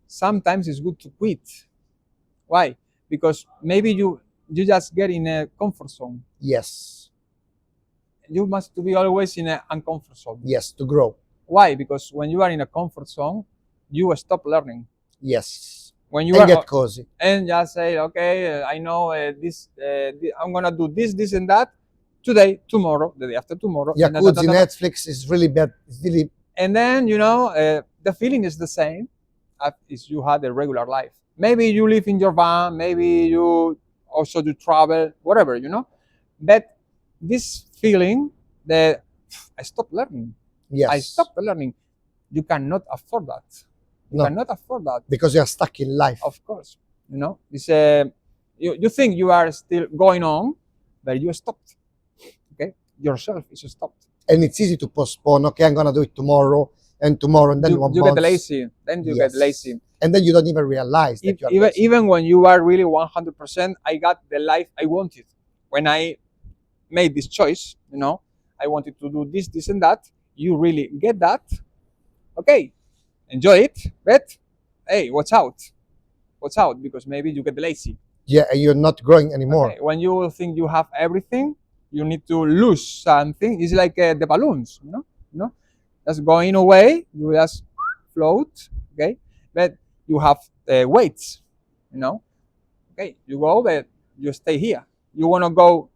sometimes it's good to quit. Why? Because maybe you just get in a comfort zone. Yes, You must to be always in an uncomfort zone. yes, to grow. Why? Because when you are in a comfort zone, you stop learning. Yes, When you and are get cozy. and just say, okay, I know I'm gonna do this and that today, tomorrow, the day after tomorrow. Jacuzzi, Netflix is really bad. It's really And then the feeling is the same as you had a regular life. Maybe you live in your van, maybe you also do travel, whatever, But this feeling that I stopped learning. yes. I stopped learning. You cannot afford that. You No. cannot afford that. Because you're stuck in life. Of course, it's you think you are still going on, but you stopped. Okay, yourself is stopped. And it's easy to postpone. Okay, I'm gonna do it tomorrow, and then you get lazy. Then you get lazy. And then you don't even realize that you're lazy. Even when you are really 100%, I got the life I wanted. When I made this choice, I wanted to do this and that. You really get that. Okay, enjoy it, but hey, watch out, because maybe you get lazy. Yeah, and you're not growing anymore. Okay. When you think you have everything, you need to lose something. It's like the balloons, that's going away. You just float, okay, but you have weights, okay. You go, but you stay here. You want to go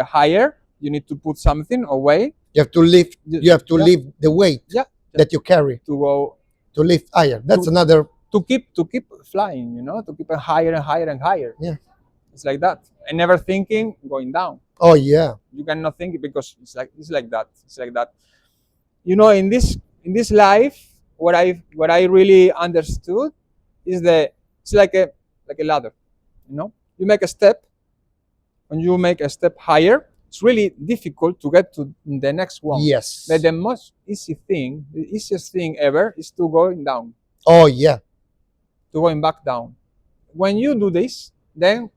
higher. You need to put something away. You have to lift. You have to lift the weight that you carry to go to lift higher. That's another to keep flying. To keep it higher and higher and higher. Yeah. It's like that. And never thinking going down. Oh yeah. You cannot think it because it's like that. It's like that. You know, in this life, what I really understood is it's like a ladder. You know, you make a step. When you make a step higher, it's really difficult to get to the next one. Yes. But the most easy thing, the easiest thing ever, is to going down, Oh yeah. to going back down. When you do this, then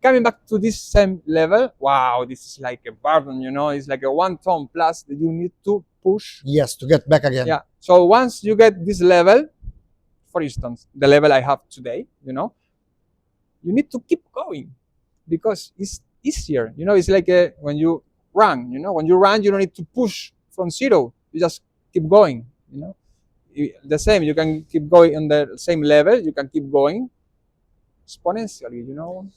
coming back to this same level, wow, this is like a burden, you know, it's like a 1 ton plus that you need to push. Yes, to get back again. Yeah. So once you get this level, for instance, the level I have today, you know, you need to keep going because it's easier. You know, it's like when you run, you know, when you run, you don't need to push from zero. You just keep going, you know. The same, you can keep going on the same level, you can keep going exponentially, you know.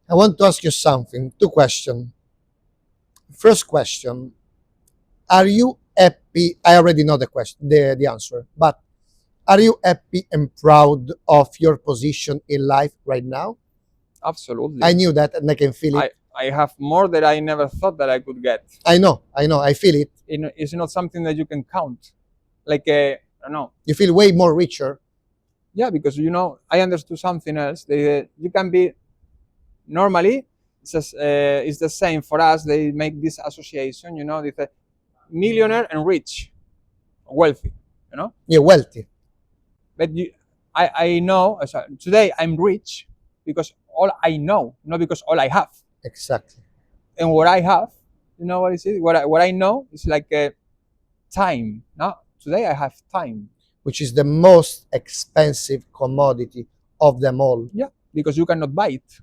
I want to ask you something. Two questions. First question: are you happy? I already know the question, the answer, but are you happy and proud of your position in life right now? Absolutely. I knew that, and I can feel it. I have more that I never thought that I could get. I know, I feel it. It's not something that you can count. Like, I don't know. You feel way more richer. Yeah, because, you know, I understood something else. You can be, normally, it's the same for us. They make this association, you know, the millionaire and rich, wealthy, you know. You're wealthy. But I know, today I'm rich because all I know, not because all I have. Exactly. And what I have, you know what is it? What I know is like time. No, today I have time. Which is the most expensive commodity of them all. Yeah, because you cannot buy it.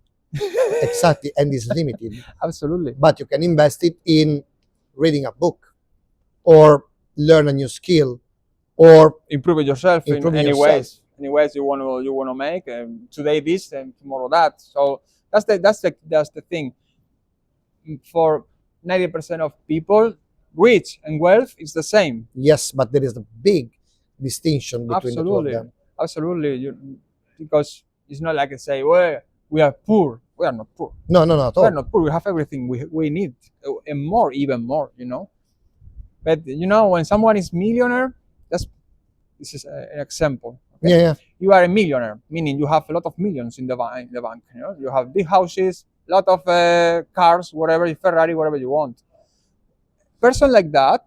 Exactly, and it's limited. Absolutely. But you can invest it in reading a book, or learn a new skill, or Improve yourself Improving in yourself. any ways you want to make. Today this and tomorrow that. So that's the thing. For 90% of people, rich and wealth is the same. yes, but there is a big distinction between the two of Absolutely, them. absolutely. Because it's not like I say, well, we are poor. We are not poor. No, at We are all. not poor. We have everything we need, and more, even more. You know. But you know, when someone is millionaire, this is an example. Okay? Yeah, yeah. You are a millionaire, meaning you have a lot of millions in the bank. You know, you have big houses, a lot of cars, whatever, Ferrari, whatever you want. Person like that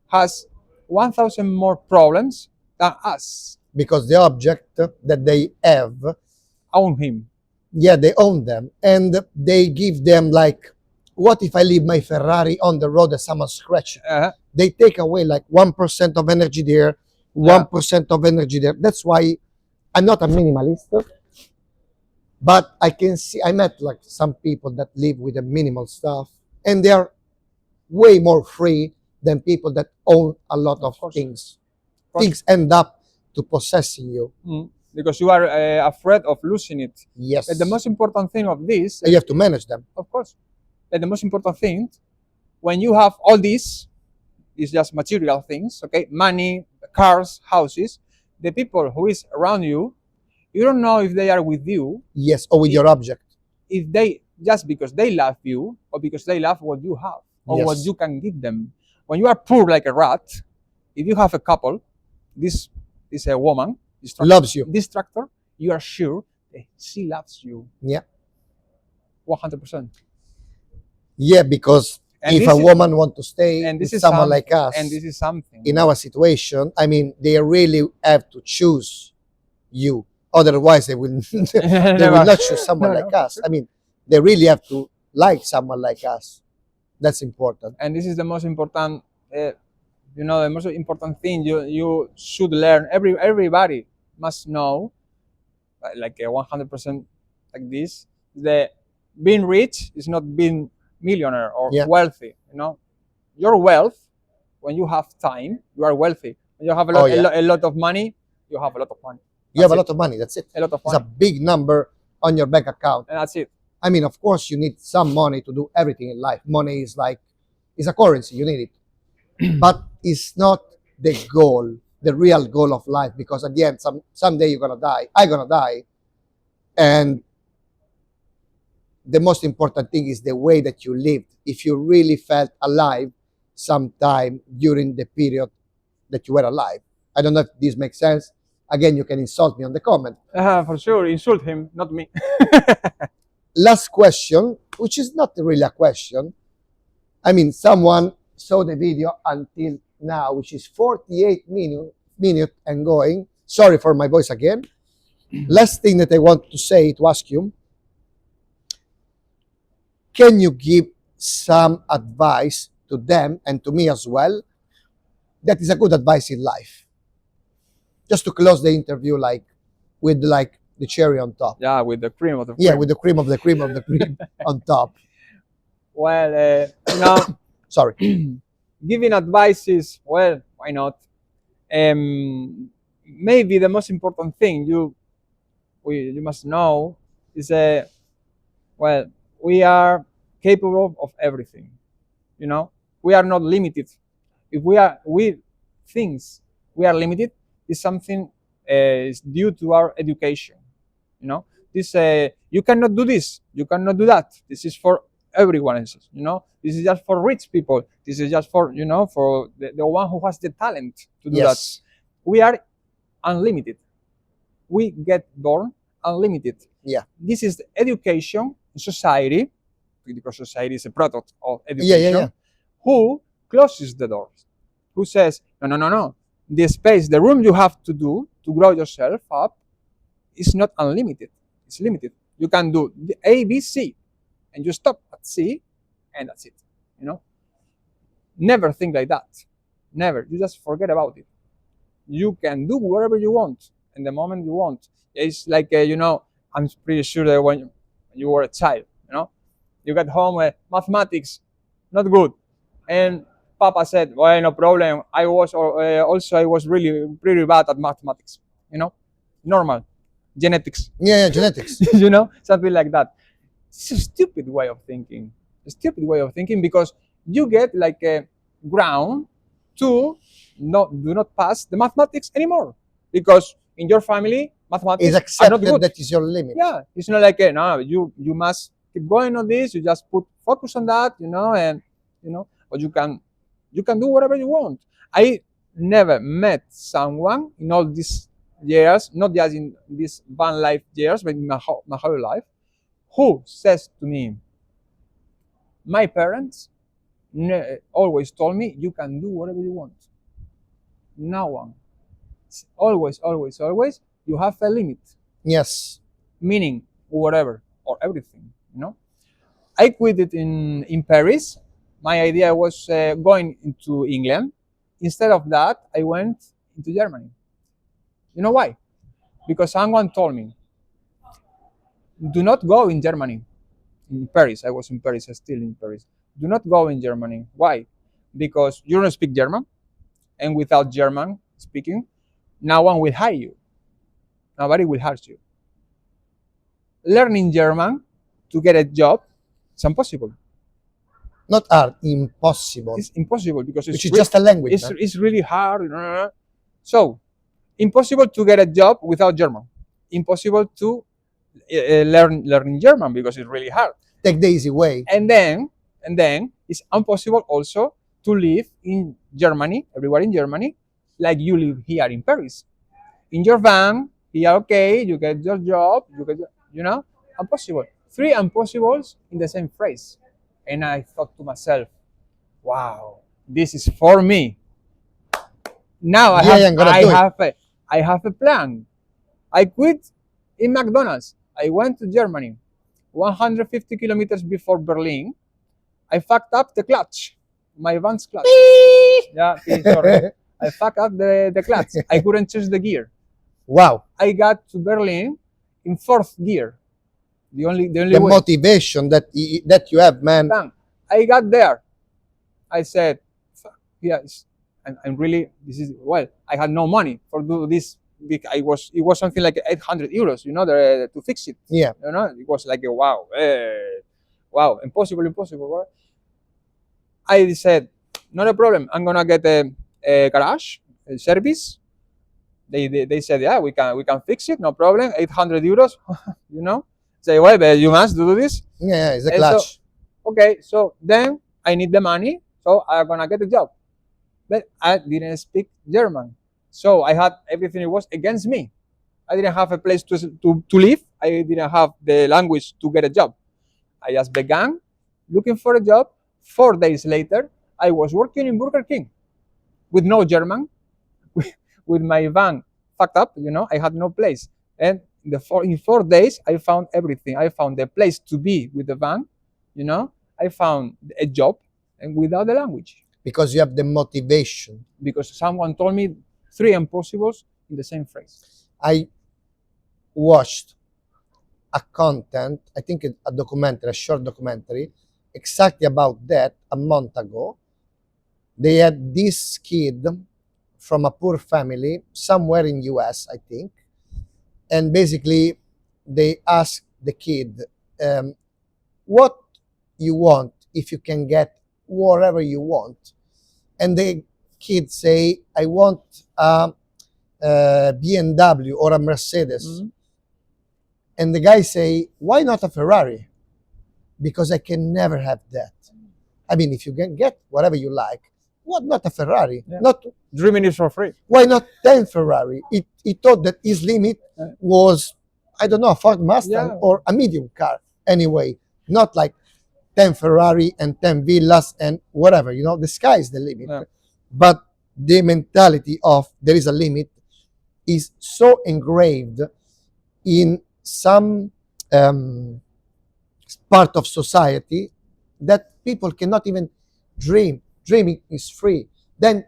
has 1,000 more problems than us. Because the object that they have, Own him. yeah, they own them, and they give them like, what if I leave my Ferrari on the road and someone scratch it? They take away like 1% of energy there, 1% of energy there. That's why I'm not a minimalist, but I can see, I met like some people that live with a minimal stuff, and they are way more free than people that own a lot of course. things. Of course. Things end up to possessing you. Because you are afraid of losing it. Yes. But the most important thing of this, You have to manage them. of course, but the most important thing, when you have all this, is just material things, okay, money, cars, houses, the people who is around you, you don't know if they are with you, Yes, or with your object. if they just because they love you or because they love what you have or Yes. what you can give them. When you are poor like a rat, if you have a couple, this is a woman, Loves you. this tractor, you are sure that she loves you. Yeah. 100%. Yeah, because And if this a is- woman want to stay and this with is someone some- like us, And this is something. in our situation, I mean, they really have to choose you. Otherwise, they will they will not choose someone No, like no. us. I mean, they really have to like someone like us. That's important. And this is the most important, you know, the most important thing you should learn. Everybody must know, like a 100% like this, that being rich is not being millionaire or Yeah. wealthy. You know, your wealth, when you have time, you are wealthy. When you have Oh, yeah. a lot of money, you have a lot of money. You have a That's lot of money. That's it. A lot of It's a money, big number on your bank account. and that's it. I mean, of course, you need some money to do everything in life. Money is like, it's a currency. You need it, but it's not the goal, the real goal of life. Because at the end, someday you're gonna die. I'm gonna die, and the most important thing is the way that you lived. If you really felt alive sometime during the period that you were alive. I don't know if this makes sense. Again, you can insult me on the comment. For sure, insult him, not me. Last question, which is not really a question. I mean, someone saw the video until now, which is 48 minute and going. Sorry for my voice again. Last thing that I want to say, to ask you, can you give some advice to them and to me as well that is a good advice in life? Just to close the interview with the cherry on top. Yeah, with the cream of the cream. Yeah, with the cream of the cream of the cream on top. Well, Sorry. giving advice is, well, why not? Maybe the most important thing you must know is well, we are capable of everything. You know, we are not limited. If we things we are limited is something is due to our education. You know, this you cannot do this, you cannot do that. This is for everyone else. You know, this is just for rich people. This is just for for the one who has the talent to do that. We are unlimited. We get born unlimited. Yeah. This is education, society, because society is a product of education. Who closes the doors? Who says, no. The space, the room you have to do to grow yourself up is not unlimited. It's limited. You can do the A, B, C, and you stop at C, and that's it. You know. Never think like that. Never. You just forget about it. You can do whatever you want in the moment you want. It's like I'm pretty sure that when you were a child, you got home mathematics, not good, and Papa said, "Well, no problem. I was I was really pretty bad at mathematics. Normal, genetics." Yeah, genetics. Something like that. It's a stupid way of thinking. A stupid way of thinking because you get like a ground to do not pass the mathematics anymore because in your family mathematics Is accepted that is your limit. Yeah, it's not like no, you must keep going on this. You just put focus on that, and but you can do whatever you want. I never met someone in all these years, not just in these van life years, but in my whole life, who says to me, my parents always told me you can do whatever you want. No one. Always, you have a limit. Yes. Meaning whatever or everything. I quit it in Paris. My idea was going into England. Instead of that, I went into Germany. You know why? Because someone told me, do not go in Germany. In Paris, I was in Paris, still in Paris. Do not go in Germany. Why? Because you don't speak German, and without German speaking, no one will hire you. Nobody will hire you. Learning German to get a job is impossible. Not hard, impossible. It's impossible because it's just a language. It's really hard. So, impossible to get a job without German. Impossible to learn German because it's really hard. Take the easy way. And then it's impossible also to live in Germany, everywhere in Germany, like you live here in Paris. In your van, here, okay, you get your job, you get, impossible. 3 impossibles in the same phrase. And I thought to myself, wow, this is for me. Now I have a plan. I quit in McDonald's. I went to Germany, 150 kilometers before Berlin. I fucked up the clutch, my van's clutch. Yeah, okay, sorry. I fucked up the clutch. I couldn't change the gear. Wow. I got to Berlin in 4th gear. The only way. Motivation that you have, man. Bang. I got there. I said, yes, I'm really, I had no money for do this. It was something like 800 euros, to fix it. Yeah. It was like a wow, impossible. Right? I said, not a problem. I'm gonna get a garage, a service. They said, yeah, we can fix it, no problem. 800 euros, Say, well, but you must do this. Yeah, it's a And clutch. Okay, so then I need the money, so I'm gonna get a job. But I didn't speak German, so I had everything. It was against me. I didn't have a place to live. I didn't have the language to get a job. I just began looking for a job. 4 days later, I was working in Burger King with no German, with my van fucked up. I had no place. And in 4 days, I found everything. I found the place to be with the van. I found a job, and without the language, Because you have the motivation. because someone told me 3 impossibles in the same phrase. I watched a content, I think a documentary, a short documentary, exactly about that a month ago. They had this kid from a poor family somewhere in US, I think, and basically they asked the kid, what you want if you can get whatever you want, and the kid say, I want a BMW or a Mercedes. Mhm. And the guy say, why not a Ferrari? Because I can never have that. I mean, if you can get whatever you like, what not a Ferrari? Yeah. Not Dreaming is for free. why not 10 Ferrari? He thought that his limit was, I don't know, a Ford Mustang Yeah. or a medium car. Anyway, not like 10 Ferrari and 10 villas and whatever. The sky is the limit. Yeah. But the mentality of there is a limit is so engraved in some part of society that people cannot even dream. Dreaming is free. Then,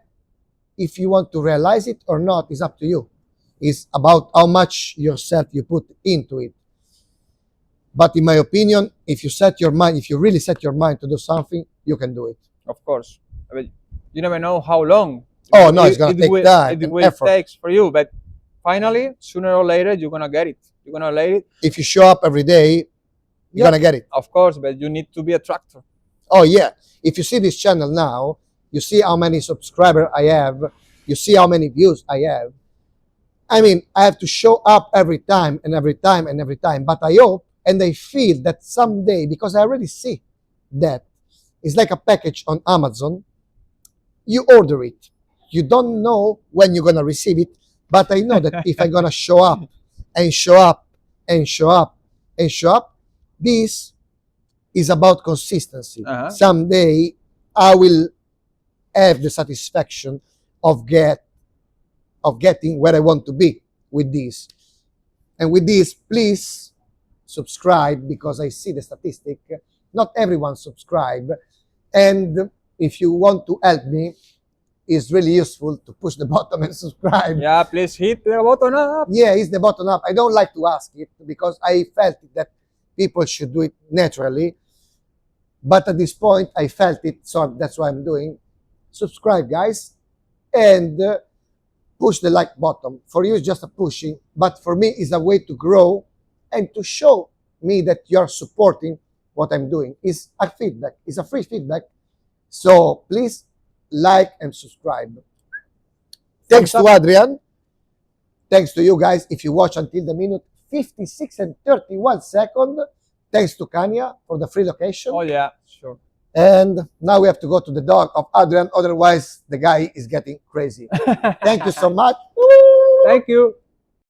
if you want to realize it or not, is up to you. It's about how much yourself you put into it. But in my opinion, if you really set your mind to do something, you can do it. Of course. I mean, you never know how long. Oh, no, it's gonna take time It and will effort. take for you, but finally, sooner or later, you're gonna get it. You're gonna let it. If you show up every day, you're Yeah. gonna get it. Of course, but you need to be a tractor. Oh yeah. If you see this channel now, you see how many subscribers I have, you see how many views I have. I mean, I have to show up every time and every time and every time. But I hope and I feel that someday, because I already see that it's like a package on Amazon, you order it. You don't know when you're gonna receive it, but I know that if I'm gonna show up and show up and show up and show up, this is about consistency. Uh-huh. Someday I will have the satisfaction of getting where I want to be with this. And with this, please subscribe, because I see the statistic. Not everyone subscribe. And if you want to help me, it's really useful to push the button and subscribe. Yeah, please hit the button up. Yeah, it's the button up. I don't like to ask it because I felt that people should do it naturally. But at this point, I felt it, so that's why I'm doing. Subscribe, guys, and push the like button. For you, it's just a pushing, but for me, it's a way to grow and to show me that you're supporting what I'm doing. It's a feedback. It's a free feedback. So please like and subscribe. Thanks to Adrian. Thanks to you guys if you watch until the minute 56 and 31 seconds. Thanks to Kanya for the free location. Oh yeah, sure. And now we have to go to the dog of Adrian, otherwise the guy is getting crazy. Thank you so much. Thank you.